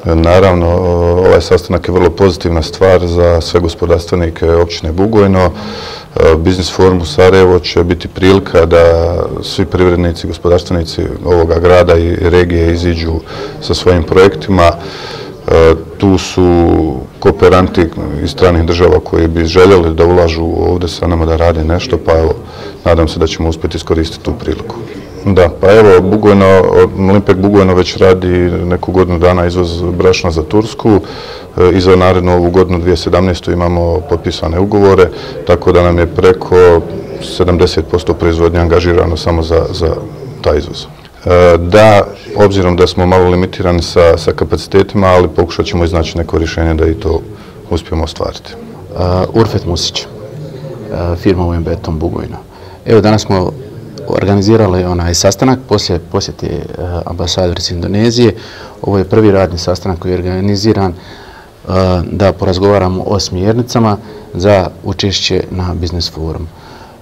Naravno, ovaj sastanak je vrlo pozitivna stvar za sve gospodarstvenike općine Bugojno. Biznis forum u Sarajevo će biti prilika da svi privrednici, gospodarstvenici ovoga grada i regije iziđu sa svojim projektima. Tu su kooperanti iz stranih država koji bi željeli da ulažu ovdje sa nama da rade nešto, pa evo, nadam se da ćemo uspjeti iskoristiti tu priliku. Da, pa evo, Limpek Bugojno već radi neku godinu dana izvoz brašna za Tursku i za narednu ovu godinu 2017. imamo potpisane ugovore, tako da nam je preko 70% proizvodnje angažirano samo za taj izvoz. Da, obzirom da smo malo limitirani sa kapacitetima, ali pokušat ćemo iznaći neko rješenje da i to uspijemo ostvariti. Urfet Musić, firma UM Beton Bugojno. Evo, danas smo organizirali onaj sastanak poslije posjeti ambasadorice Indonezije. Ovo je prvi radni sastanak koji je organiziran da porazgovaramo o smjernicama za učešće na biznis forum.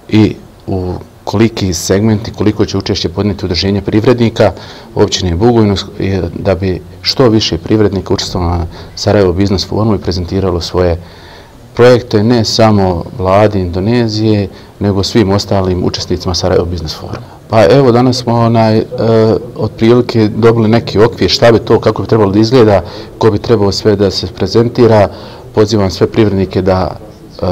I u koliki segmenti, koliko će učešće podnijeti udruženje privrednika općine Bugojno da bi što više privrednika učestvovalo na Sarajevo biznis forumu i prezentiralo svoje projekte, ne samo vladi Indonezije, nego svim ostalim učesnicima Sarajevo biznis foruma. Pa evo, danas smo otprilike dobili neki okvir šta bi to, kako bi trebalo da izgleda, ko bi trebalo sve da se prezentira. Pozivam sve privrednike da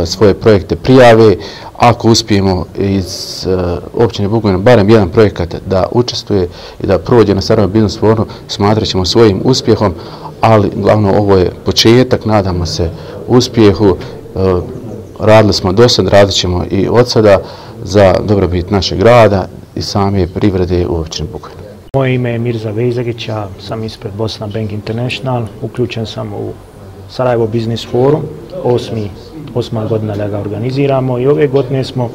svoje projekte prijave. Ako uspijemo iz općine Bugojno barem jedan projekat da učestvuje i da prođe na Sarajevo biznis forumu, smatrat ćemo svojim uspjehom, ali glavno ovo je početak, nadamo se uspjehu. Radili smo do sad, radit ćemo i od sada za dobrobit našeg grada i same privrede u općini Bugojno. Moje ime je Mirza Vejzagić, ja sam ispred Bosna Bank International, uključen sam u Sarajevo Business Forum, osma godina da ga organiziramo i ove godine smo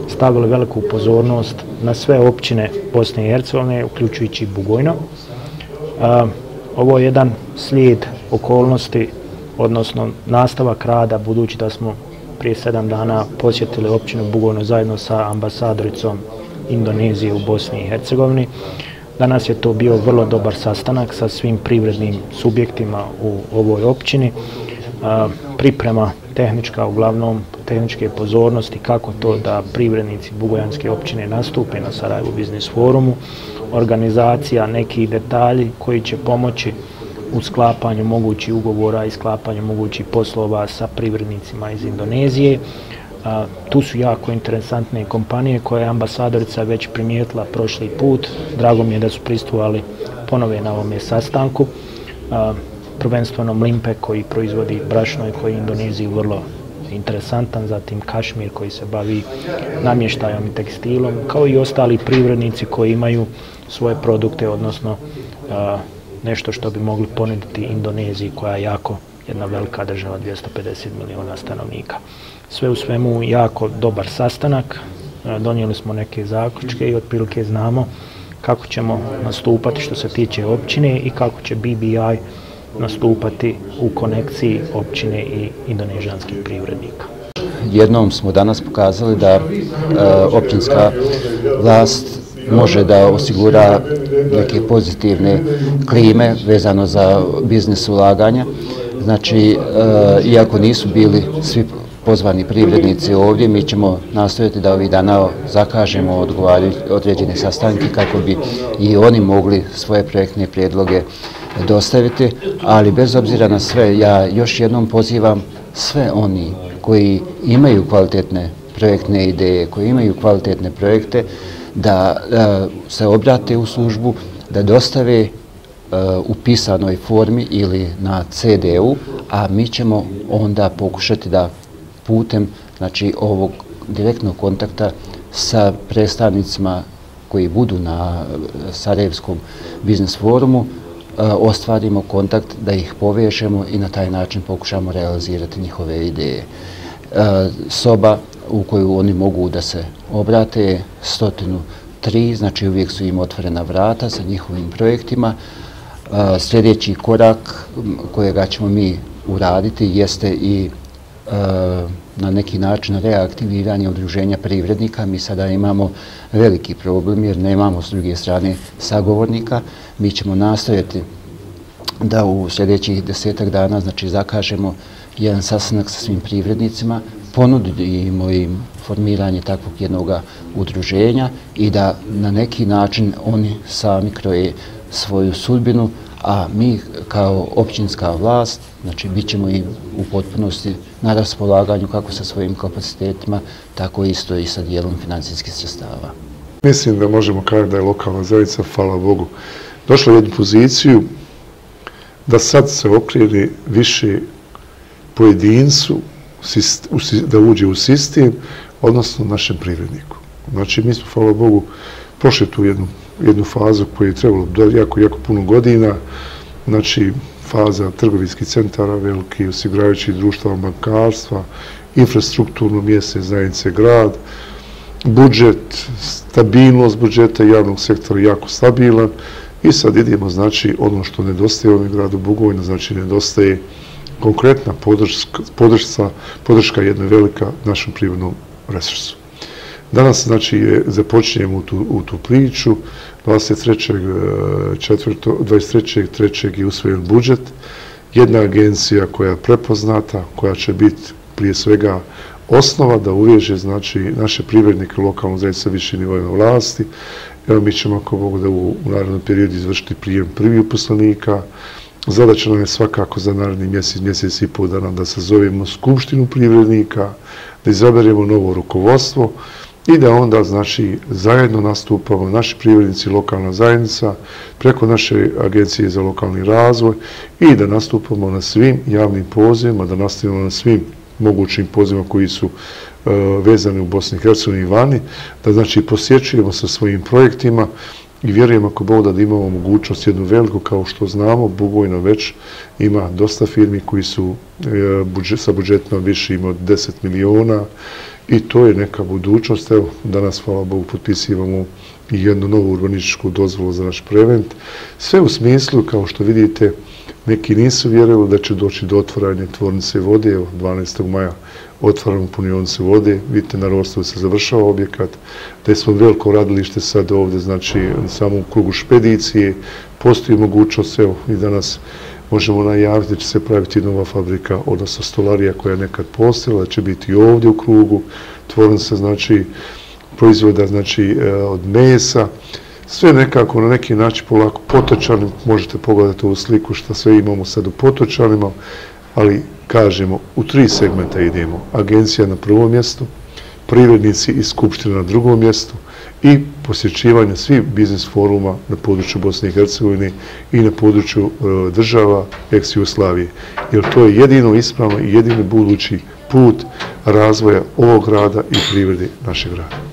stavili veliku pozornost na sve općine Bosne i Hercegovine, uključujući Bugojno. Ovo je jedan slijed okolnosti, odnosno nastavak rada, budući da smo prije 7 dana posjetili općinu Bugojno zajedno sa ambasadoricom Indonezije u Bosni i Hercegovini. Danas je to bio vrlo dobar sastanak sa svim privrednim subjektima u ovoj općini. Priprema tehnička, uglavnom tehničke pozornosti, kako to da privrednici bugojanske općine nastupe na Sarajevo biznis forumu, organizacija, neki detalji koji će pomoći u sklapanju mogućih ugovora i sklapanju mogućih poslova sa privrednicima iz Indonezije. Tu su jako interesantne kompanije koje je ambasadorica već primijetila prošli put. Drago mi je da su prisustvovali ponove na ovome sastanku. Prvenstveno Limpek koji proizvodi brašno i koji je Indoneziji vrlo interesantan, zatim Kašmir koji se bavi namještajom i tekstilom, kao i ostali privrednici koji imaju svoje produkte, odnosno nešto što bi mogli ponuditi Indoneziji koja je jako jedna velika država, 250 miliona stanovnika. Sve u svemu jako dobar sastanak, donijeli smo neke zaključke i otprilike znamo kako ćemo nastupati što se tiče općine i kako će BBI nastupati u konekciji općine i indonežanskih privrednika. Jednom smo danas pokazali da općinska vlast može da osigura neke pozitivne klime vezano za biznis ulaganja. Znači, iako nisu bili svi pozvani privrednici ovdje, mi ćemo nastojati da ovih dana zakažemo određene sastanke kako bi i oni mogli svoje projektne prijedloge dostaviti, ali bez obzira na sve, ja još jednom pozivam sve oni koji imaju kvalitetne projektne ideje, koji imaju kvalitetne projekte, da se obrate u službu, da dostave u pisanoj formi ili na CD-u, a mi ćemo onda pokušati da putem ovog direktnog kontakta sa predstavnicima koji budu na Sarajevskom biznis forumu ostvarimo kontakt, da ih povežemo i na taj način pokušamo realizirati njihove ideje. Soba u koju oni mogu da se obrate je 103, znači uvijek su im otvorena vrata sa njihovim projektima. Sljedeći korak kojega ćemo mi uraditi jeste i na neki način reaktiviranje udruženja privrednika. Mi sada imamo veliki problem jer nemamo s druge strane sagovornika. Mi ćemo nastojati da u sljedećih 10 dana znači, zakažemo jedan sastanak sa svim privrednicima, ponudimo im formiranje takvog jednog udruženja i da na neki način oni sami kroje svoju sudbinu, a mi kao općinska vlast, znači bit ćemo im u potpunosti na raspolaganju kako sa svojim kapacitetima, tako isto i sa dijelom financijskih sredstava. Mislim da možemo kazati da je lokalna zajednica, hvala Bogu, došla u jednu poziciju da sad se okrene više pojedincu da uđe u sistem, odnosno našem privredniku. Znači, mi smo, hvala Bogu, prošli tu jednu fazu koju je trebalo jako puno godina, znači faza trgovinskih centara, veliki osiguravajućih društava, bankarstva, infrastrukturno mjesne zajednice, grad, budžet, stabilnost budžeta javnog sektora jako stabilan i sad idemo, znači, ono što nedostaje ovom gradu Bugojna, znači nedostaje konkretna podrška jedna velika našom privrednom resursu. Danas, znači, započinjemo u tu priču. 23.3. je usvojen budžet. Jedna agencija koja je prepoznata, koja će biti prije svega osnova da uveže, znači, naše privrednike lokalno zajednice sa višim nivoima vlasti. Evo, mi ćemo, ako Bogu, da u narednom periodu izvršiti prijem prvih uposlenika. Zadaća nam je svakako za naredni mjesec i pol dana da sazovemo skupštinu privrednika, da izaberemo novo rukovodstvo i da onda, znači, zajedno nastupamo naši privrednici, lokalna zajednica, preko naše agencije za lokalni razvoj i da nastupamo na svim javnim pozivima, da nastavimo na svim mogućim pozivima koji su vezani u Bosni i Hercegovini i vani, da, znači, posjećujemo sa svojim projektima i vjerujem ako Bog da imamo mogućnost jednu veliku, kao što znamo, Bugojna već ima dosta firmi koji su sa budžetima višim od 10 miliona i to je neka budućnost. Evo, danas, hvala Bogu, potpisivamo i jednu novu urbanističku dozvolu za naš Prevent. Sve u smislu, kao što vidite, neki nisu vjerovali da će doći do otvaranja tvornice vode. Evo, 12. maja otvaramo punionice vode. Vidite, na Rostovu se završava objekat. Da smo veliko radilište sad ovdje, znači, na samom krugu špedicije. Postoji mogućnost, evo, i danas možemo najaviti da će se praviti nova fabrika, odnosno stolarija koja je nekad postojala, da će biti ovdje u krugu. Tvornica, znači, proizvoda, znači, od mesa. Sve nekako na neki način polako Potočani, možete pogledati ovu sliku što sve imamo sad u Potočanima, ali kažemo u 3 segmenta idemo. Agencija na prvom mjestu, privrednici i skupština na drugom mjestu i posjećivanje svih biznis foruma na području Bosne i Hercegovine i na području država ex-Jugoslavije. Jer to je jedino ispravno i jedini budući put razvoja ovog grada i privrede našeg grada.